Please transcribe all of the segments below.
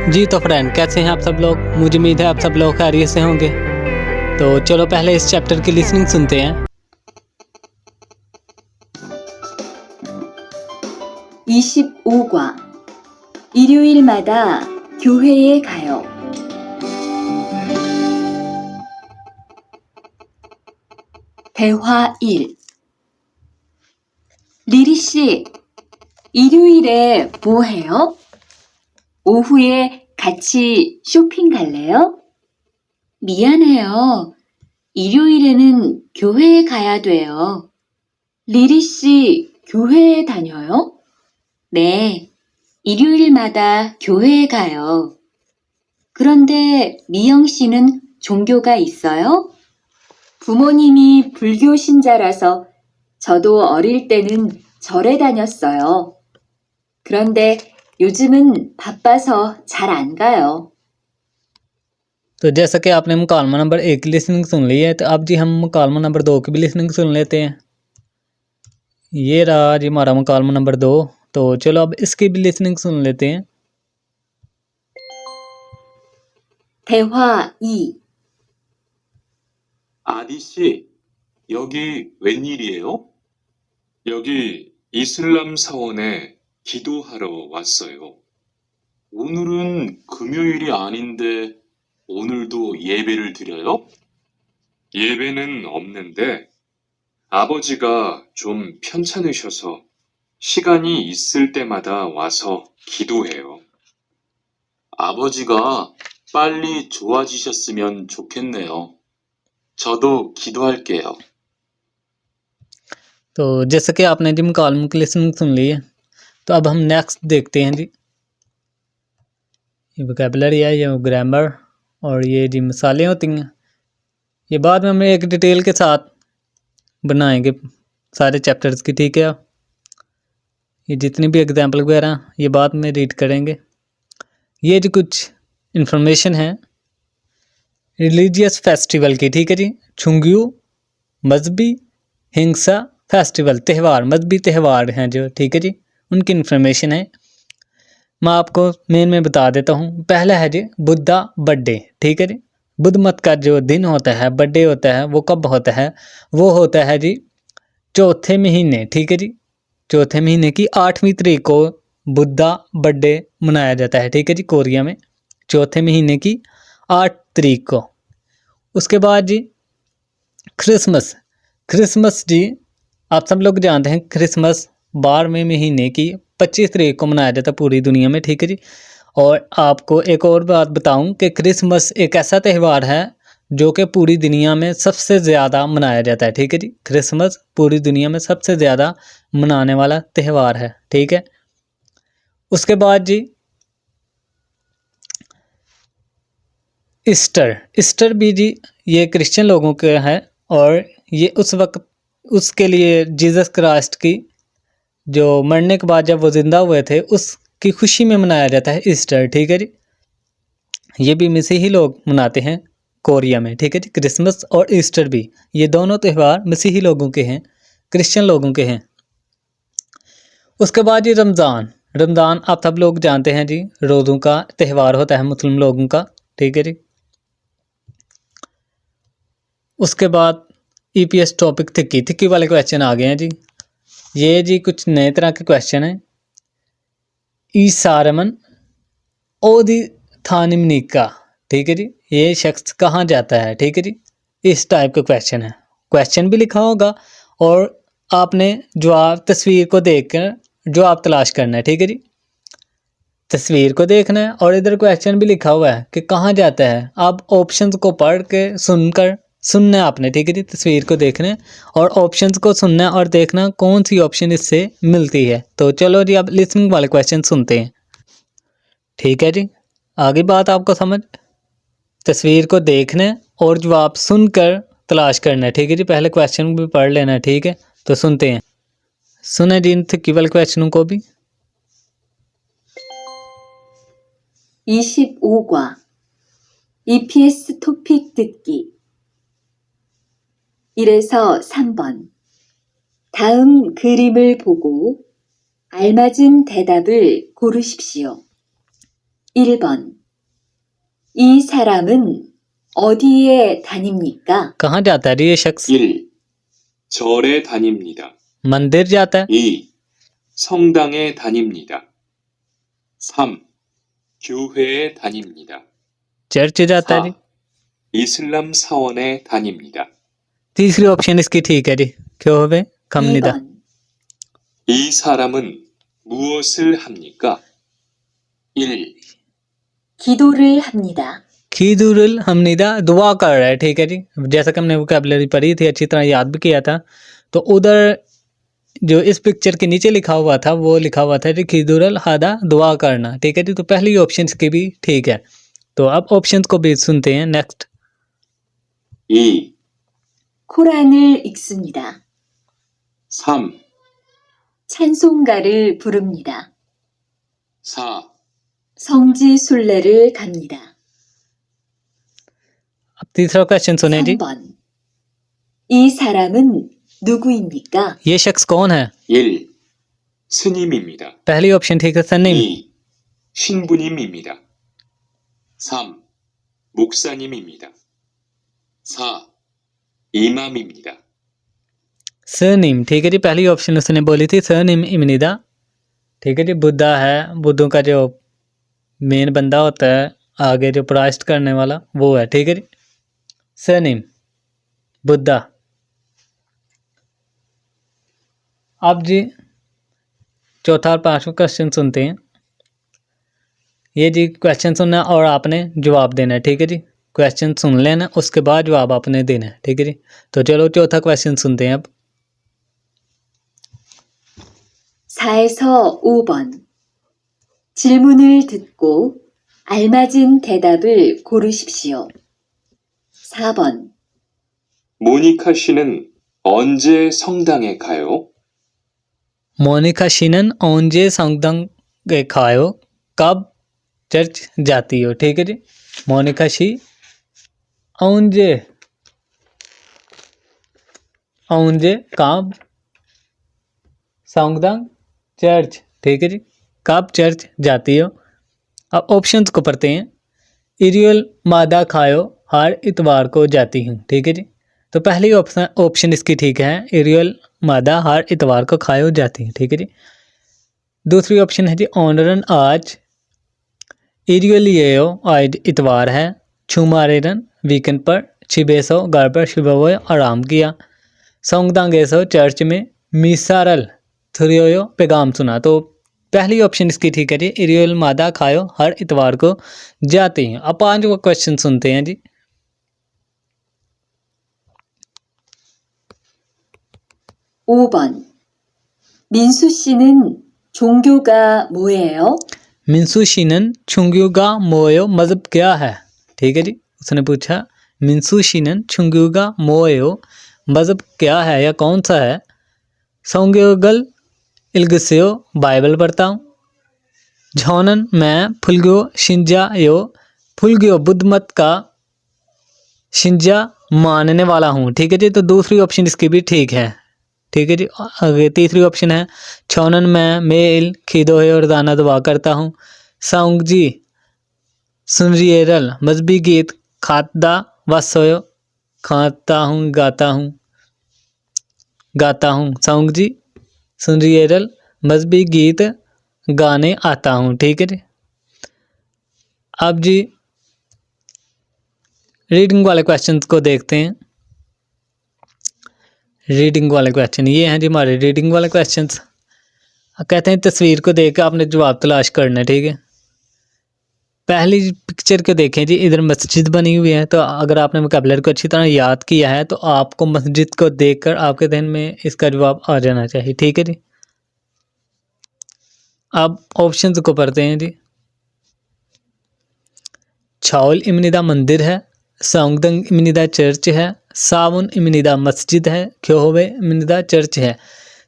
जी तो फ्रेंड, कैसे हैं आप सब लोग। मुझे उम्मीद है आप सब लोग खैरियत से होंगे। तो चलो पहले इस चैप्टर की लिसनिंग सुनते हैं। 25과 일요일마다 교회에 가요. 대화 1. 리리 씨, 일요일에 뭐 해요? 오후에 같이 쇼핑 갈래요? 미안해요. 일요일에는 교회에 가야 돼요. 리리 씨, 교회에 다녀요? 네, 일요일마다 교회에 가요. 그런데 미영 씨는 종교가 있어요? 부모님이 불교 신자라서 저도 어릴 때는 절에 다녔어요. 그런데 요즘은 바빠서 잘 안 가요. तो जैसा कि आपने मुकालमा नंबर 1 की लिसनिंग सुन ली है, तो अब जी हम मुकालमा नंबर 2 की भी लिसनिंग सुन लेते हैं। ये रहा जी हमारा मुकालमा नंबर 2। तो चलो अब इसकी भी लिसनिंग सुन लेते हैं। 대화 2. 아디씨, 여기 웬일이에요? 여기 이슬람 사원에 기도하러 왔어요. 오늘은 금요일이 아닌데 오늘도 예배를 드려요? 예배는 없는데 아버지가 좀 편찮으셔서 시간이 있을 때마다 와서 기도해요. 아버지가 빨리 좋아지셨으면 좋겠네요. 저도 기도할게요. तो जैसा कि आपने जी मुकालमे की लिसनिंग सुन ली है, तो अब हम नेक्स्ट देखते हैं जी। ये वोकैबुलरी है, ये ग्रामर और ये जी मिसालें होती हैं। ये बाद में हम एक डिटेल के साथ बनाएंगे सारे चैप्टर्स की, ठीक है। ये जितनी भी एग्जाम्पल वगैरह ये बाद में रीड करेंगे। ये जो कुछ इन्फॉर्मेशन है रिलीजियस फेस्टिवल की, ठीक है जी। छुंग्यू मजहबी हिंसा फेस्टिवल त्यौहार, मजहबी त्यौहार हैं जो, ठीक है जी, उनकी इन्फॉर्मेशन है। मैं आपको मेन में बता देता हूँ। पहला है जी बुद्धा बर्थडे, ठीक है जी। बुद्ध मत का जो दिन होता है, बर्थडे होता है, वो कब होता है? वो होता है जी चौथे महीने, ठीक है जी। चौथे महीने की 8वीं तारीख को बुद्धा बर्थडे मनाया जाता है, ठीक है जी, कोरिया में चौथे महीने की 8 तारीख को। उसके बाद जी क्रिसमस। क्रिसमस जी आप सब लोग जानते हैं, क्रिसमस 12वें महीने की 25 तारीख को मनाया जाता है पूरी दुनिया में, ठीक है जी। और आपको एक और बात बताऊं कि क्रिसमस एक ऐसा त्यौहार है जो कि पूरी दुनिया में सबसे ज़्यादा मनाया जाता है, ठीक है जी। क्रिसमस पूरी दुनिया में सबसे ज़्यादा मनाने वाला त्यौहार है, ठीक है। उसके बाद जी ईस्टर। ईस्टर भी जी ये क्रिश्चियन लोगों के है, और ये उस वक्त उसके लिए जीसस क्राइस्ट की जो मरने के बाद जब वो ज़िंदा हुए थे उसकी खुशी में मनाया जाता है ईस्टर, ठीक है जी। ये भी मसीही लोग मनाते हैं कोरिया में, ठीक है जी। क्रिसमस और ईस्टर भी, ये दोनों त्यौहार मसीही लोगों के हैं, क्रिश्चियन लोगों के हैं। उसके बाद जी रमज़ान। रमज़ान आप सब लोग जानते हैं जी, रोज़ों का त्यौहार होता है मुस्लिम लोगों का, ठीक है जी। उसके बाद ईपीएस टॉपिक थिक्की वाले क्वेश्चन आ गए हैं जी। ये जी कुछ नए तरह के क्वेश्चन हैं। ई सारमन ओदी थानिमनिका, ठीक है जी, ये शख्स कहाँ जाता है, ठीक है जी। इस टाइप का क्वेश्चन है। क्वेश्चन भी लिखा होगा और आपने जवाब तस्वीर को देखकर जवाब तलाश करना है, ठीक है जी। तस्वीर को देखना है और इधर क्वेश्चन भी लिखा हुआ है कि कहाँ जाता है। आप ऑप्शंस को पढ़ के सुनना है आपने, ठीक है जी। तस्वीर को देखना है और ऑप्शंस को सुनना है और देखना कौन सी ऑप्शन इससे मिलती है। तो चलो जी अब लिसनिंग वाले क्वेश्चन सुनते हैं, ठीक है जी। आगे बात आपको समझ। तस्वीर को देखना है और जवाब सुनकर तलाश करना है, ठीक है जी। पहले क्वेश्चन भी पढ़ लेना है, ठीक है। तो सुनते हैं, सुने जी इन थिक्की वाले क्वेश्चनों को भी। 25과 EPS 토픽 듣기 1에서 3번. 다음 그림을 보고 알맞은 대답을 고르십시오. 1번. 이 사람은 어디에 다닙니까? कहाँ जाता है ये शख्स? 1. 절에 다닙니다. मंदिर जाता है. 2. 성당에 다닙니다. 3. 교회에 다닙니다. चर्च जाता है 4. जी. 이슬람 사원에 다닙니다. तीसरी ऑप्शन इसकी ठीक है जी. 교회 갑니다. 2번. 이 사람은 무엇을 합니까? 1. 기도를 합니다. खीदुरुल हमनिदा दुआ कर रहा है. ठीक है जी. जैसा कि हमने वोकैबुलरी पढ़ी थी, अच्छी तरह याद भी किया था. तो उधर जो इस पिक्चर के नीचे लिखा हुआ था वो लिखा हुआ था जी खीदुरुल हादा दुआ करना. ठीक है जी. तो पहली ऑप्शन की भी ठीक है. तो अब ऑप्शंस को भी सुनते हैं. नेक्स्ट. 2. 코란을 읽습니다. 3. 찬송가를 부릅니다. 4. 성지 순례를 갑니다. अब तीसरा क्वेश्चन सुने जी. 3번. 이 사람은 누구입니까? ये शख्स कौन है? 1. 스님입니다. पहली ऑप्शन ठीक है. सन्निम. 2. 신부님입니다. 3. 목사님입니다. 4. 이맘입니다. सनिम. ठीक है जी. पहली ऑप्शन उसने बोली थी सनिम इमनिदा. ठीक है जी. बुद्धा है. बुद्धों का जो मेन बंदा होता है आगे जो प्रायश्चित करने वाला वो है. ठीक है जी. सनिम बुद्धा. अब जी चौथा और पांचवा क्वेश्चन सुनते हैं. ये जी क्वेश्चन सुनना और आपने जवाब देना है. ठीक है जी. क्वेश्चन सुन लेना उसके बाद जवाब आपने देना है. ठीक है जी. तो चलो चौथा क्वेश्चन सुनते हैं अब. 4에서 5번. 질문을 듣고 알맞은 대답을 고르십시오. 4번. 모니카 씨는 언제 성당에 가요? मोनिका शिनन ओंजे संगदंग के खायो कब चर्च जाती हो. ठीक है जी. मोनिका शी ओंजे ओंजे कब संगदंग चर्च. ठीक है जी. कब चर्च जाती हो. अब ऑप्शंस को पढ़ते हैं. इरियल मादा खायो हर इतवार को जाती हूँ. ठीक है जी. तो पहली ऑप्शन इसकी ठीक है. इरियल मादा हर इतवार को खायो जाती है. ठीक है जी. दूसरी ऑप्शन है जी ऑनरन आज इरियलियो आज इतवार है. छुमारेरन वीकेंड पर. छिबेसो घर पर शिबो आराम किया. सोंगदांगेसो चर्च में. मिसारल थुरियो पैगाम सुना. तो पहली ऑप्शन इसकी ठीक है जी. इरियल मादा खायो हर इतवार को जाती हैं. अब पांचवा क्वेश्चन सुनते हैं जी. 5번. 민수 씨는 종교가 뭐예요? मिंसू शिनन छुंग्युगा मोयो मजहब क्या है. ठीक है जी. उसने पूछा मिंसू शिनन छुंग्युगा मोयो मजहब क्या है या कौन सा है. सोंग्योगल इल्गस्यो बाइबल पढ़ता हूँ. झोनन मैं फुलग्यो शिंजा यो फुलग्यो बुद्ध मत का शिंजा मानने वाला हूँ. ठीक है जी. तो दूसरी ऑप्शन इसकी भी ठीक है. ठीक है जी. आगे तीसरी ऑप्शन है छोनन मैं मेल खीदो है और दाना दुआ करता हूँ. सौंग जी सुनरियरल मजहबी गीत खाता वसोयो खाता हूँ गाता हूँ. सौंग जी सुनरियरल मजहबी गीत गाने आता हूँ. ठीक है जी. अब जी रीडिंग वाले क्वेश्चंस को देखते हैं. रीडिंग वाले क्वेश्चन ये हैं जी हमारे रीडिंग वाले क्वेश्चंस. कहते हैं तस्वीर को देख कर आपने जवाब तलाश करना है. ठीक है. पहली पिक्चर को देखें जी. इधर मस्जिद बनी हुई है. तो अगर आपने वोकैबुलरी को अच्छी तरह याद किया है तो आपको मस्जिद को देखकर आपके ध्यान में इसका जवाब आ जाना चाहिए. ठीक है जी. अब ऑप्शंस को पढ़ते हैं जी. छाउल इमनिदा मंदिर है. सोंगदंग इमनिदा चर्च है. साबुन इमनिदा मस्जिद है. क्योहोवे इमनिदा चर्च है.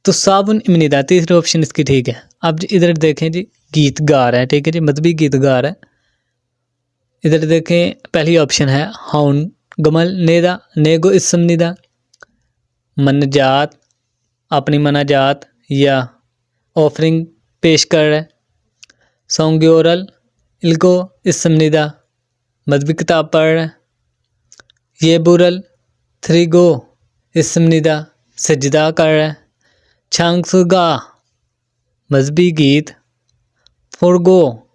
तो साबुन इमनिदा तीसरी ऑप्शन इसकी ठीक है. अब जी इधर देखें जी गीत गा रहा है. ठीक है जी. मजहबी गीत गा रहा है. इधर देखें पहली ऑप्शन है हाउन गमल नेदा नेगो इसम निदा मनजात अपनी मनाजात या ऑफरिंग पेश कर रहा है. सोंग्योरल इल्को इसमनिदा मजहबी किताब पढ़ रहे हैं। ये बुरल थ्रीगो इसमनिदा सजदा कर रहे हैं। छांगसुगा मजहबी गीत। फुरगो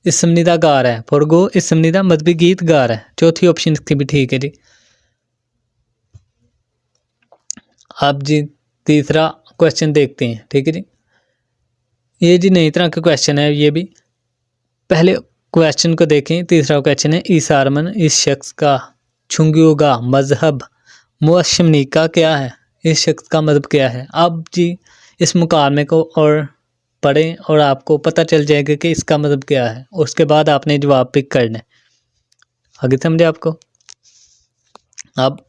इसमनिदा गा रहा है। फुरगो इसमनिदा मजहबी गीत गा रहा है। चौथी ऑप्शन इसकी भी ठीक है जी। अब जी तीसरा क्वेश्चन देखते हैं, ठीक है जी। ये जी नई तरह का क्वेश्चन है ये भी। पहले क्वेश्चन को देखें। तीसरा क्वेश्चन है ईसारमन इस शख्स का छुंगियोगा मजहब मुअशमनी का क्या है। इस शख्स का मजहब क्या है। अब जी इस मुकालमे को और पढ़ें और आपको पता चल जाएगा कि इसका मतलब क्या है। उसके बाद आपने जवाब पिक करना है। आगे समझे आपको। अब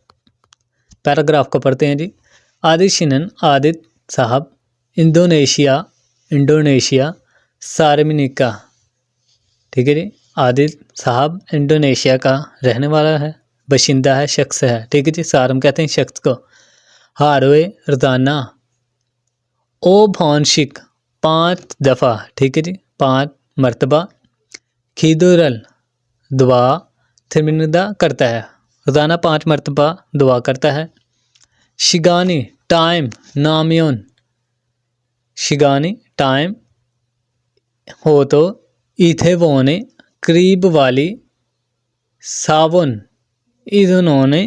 पैराग्राफ को पढ़ते हैं जी। आदित शिनन आदित साहब इंडोनेशिया सारमिनिका, ठीक है जी। आदित साहब इंडोनेशिया का रहने वाला है, बशिंदा है, शख्स है, ठीक है जी। सारम कहते हैं शख्स को। हारवे रोजाना ओ भौनशिक 5 दफ़ा, ठीक है जी, 5 मरतबा। खीदुरल दुआ थिरमिनदा करता है, रोज़ाना 5 मरतबा दुआ करता है। शिगानी टाइम नामियन, शिगानी टाइम हो तो इथेवोने करीब वाली सावन इधनोने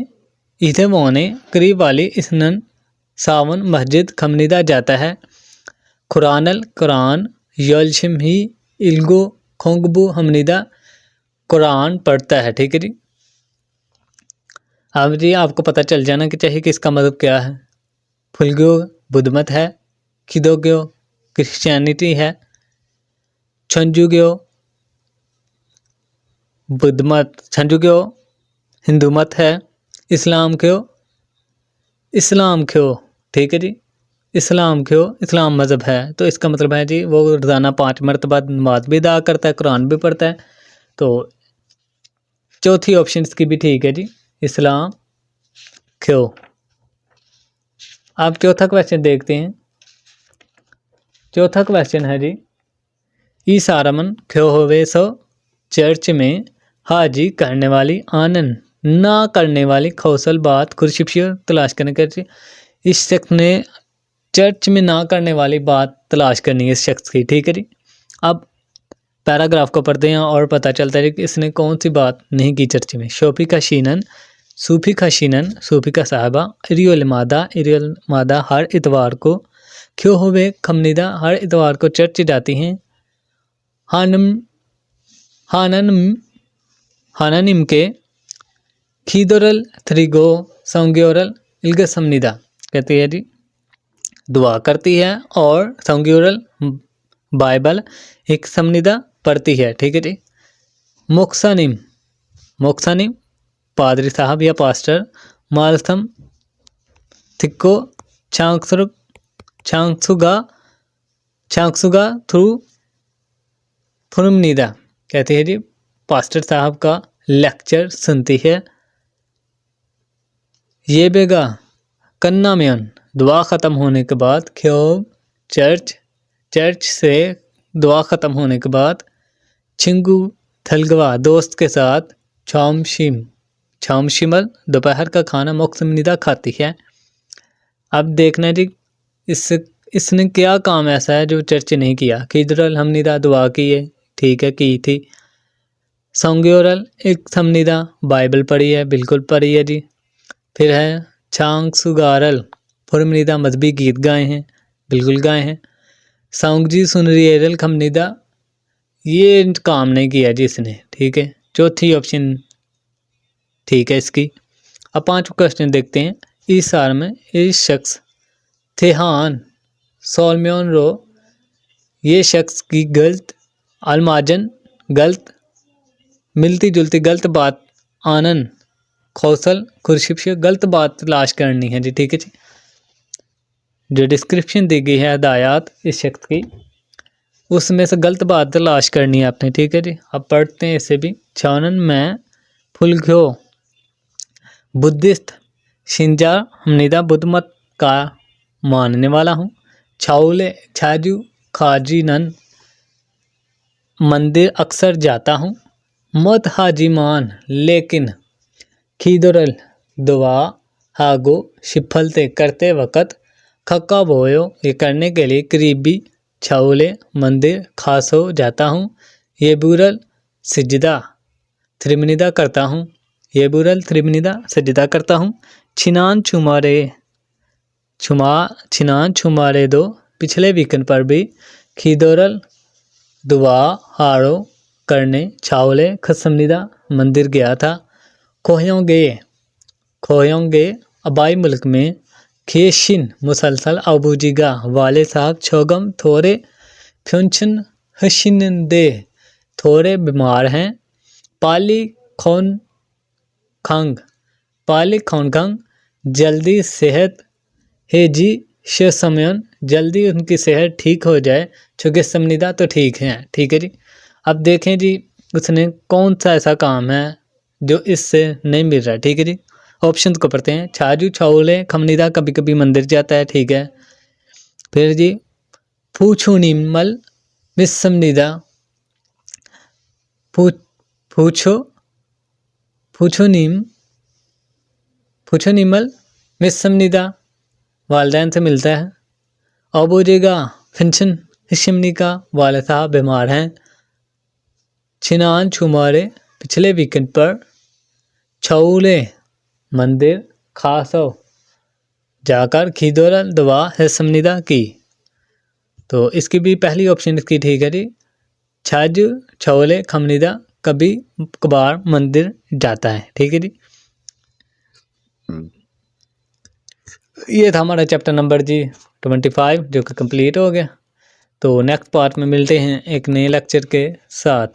इथेवोने करीब वाली इसनन सावन मस्जिद खमनिदा जाता है। कुरानल कुरान यलशिम ही इल्गो खोंगबू हमनिदा कुरान पढ़ता है, ठीक है जी। अब जी आपको पता चल जाना कि चाहिए कि इसका मतलब क्या है। फुलग्यो बुद्ध मत है, खिदोग्यो क्रिश्चियनिटी है, छंजुग्यो बुद्ध मत, छंजुग्यो हिंदू मत है, इस्लाम क्यों, ठीक है जी। इस्लाम मज़हब है, तो इसका मतलब है जी वो रोज़ाना 5 मरतबा नमाज भी अदा करता है, कुरान भी पढ़ता है। तो चौथी ऑप्शन इसकी भी ठीक है जी, इस्लाम क्यों। अब चौथा क्वेश्चन देखते हैं। चौथा क्वेश्चन है जी ईसारमन क्यों होवे सो चर्च में हाजी करने वाली आनंद ना करने वाली खौसल बात खुरशिप्शियो तलाश करने कर। इस शख्स ने चर्च में ना करने वाली बात तलाश करनी है इस शख्स की, ठीक है जी। अब पैराग्राफ को पढ़ते हैं और पता चलता है कि इसने कौन सी बात नहीं की चर्च में। सूफी का साहबा इरियल मादा हर इतवार को क्यों होवे खमनिदा हर इतवार को चर्च जाती हैं। हाननिम के खीदोरल थ्रिगो संग्योरल इल्गसमनिदा, कहती है जी दुआ करती है और संग्योरल बाइबल एक समनिदा पढ़ती है, ठीक है जी। मोक्सानिम पादरी साहब या पास्टर मालथम थिक्को छांगसुगा थ्रू फुरमनिदा, कहती है जी पास्टर साहब का लेक्चर सुनती है। ये बेगा कन्ना मेन दुआ ख़त्म होने के बाद क्यों चर्च से दुआ ख़त्म होने के बाद छिंगू थलगवा दोस्त के साथ छामशिमल दोपहर का खाना मोक्समनिदा खाती है। अब देखना जी इसने क्या काम ऐसा है जो चर्च नहीं किया। खिदरल हमनिदा दुआ की है, ठीक है, की थी। संग्योरल एक समनिदा बाइबल पढ़ी है, बिल्कुल पढ़ी है जी। फिर है छांगसुगारल फुरमनिदा मजहबी गीत गाए हैं, बिल्कुल गाए हैं। सांगजी सुनरियरल खमनिदा ये काम नहीं किया जी इसने, ठीक है। चौथी ऑप्शन ठीक है इसकी। अब 5 क्वेश्चन देखते हैं। इस साल में इस शख्स थेहान सोलम्योन रो ये शख्स की गलत अलमाजन गलत मिलती जुलती गलत बात आनन कौशल खुरशिप्श गलत बात तलाश करनी है जी, ठीक है जी। जो डिस्क्रिप्शन दी गई है हदायत इस शख्स की उसमें से गलत बात तलाश करनी है आपने, ठीक है जी। अब पढ़ते हैं इसे भी। छानन मैं फुलघ्यो बुद्धिस्ट शिंजा हमनिदा बुद्ध मत का मानने वाला हूँ। छाउले छाजू खाजी नन मंदिर अक्सर जाता हूँ। मत हाजिमान लेकिन खीदोरल दुआ हागो शिफलते करते वक़्त खक्का बोयो ये करने के लिए करीबी छाउले मंदिर खास हो जाता हूँ। ये बुरल सिजदा त्रिमनिदा करता हूँ। ये बुरल त्रिमनिदा सजदा करता हूँ। छिनान छुमारे दो पिछले वीकेंड पर भी खीदोरल दुआ हारो करने छावले खसमनिदा मंदिर गया था। खोयोंगे अबाई मुल्क में खेशिन मुसलसल अबूजिगा वाले साहब छोगम थोड़े फ्युंचन हशिनदे थोड़े बीमार हैं। पाली खोनखंग जल्दी सेहत है जी शमयन जल्दी उनकी सेहत ठीक हो जाए। चूँकि समनिदा तो ठीक है। ठीक है जी। अब देखें जी उसने कौन सा ऐसा काम है जो इससे नहीं मिल रहा है। ठीक है जी। ऑप्शन को पढ़ते हैं। छाजू छाउले खमनिदा कभी कभी मंदिर जाता है। ठीक है। फिर जी पूछू निमल मिसमनिदा पूछो निमल मिसमनिदा वालदैन से मिलता है। अबूजेगा फिंशन हिशमनी का वाले साहब बीमार हैं। छिनान छुमारे पिछले वीकेंड पर छाउले मंदिर खास हो जाकर खीदोरल दुआ हिशमनिदा की। तो इसकी भी पहली ऑप्शन इसकी ठीक है जी। छाजू छाउले खमनिदा कभी कभार मंदिर जाता है। ठीक है जी। ये था हमारा चैप्टर नंबर जी 25 जो कि कंप्लीट हो गया। तो नेक्स्ट पार्ट में मिलते हैं एक नए लेक्चर के साथ।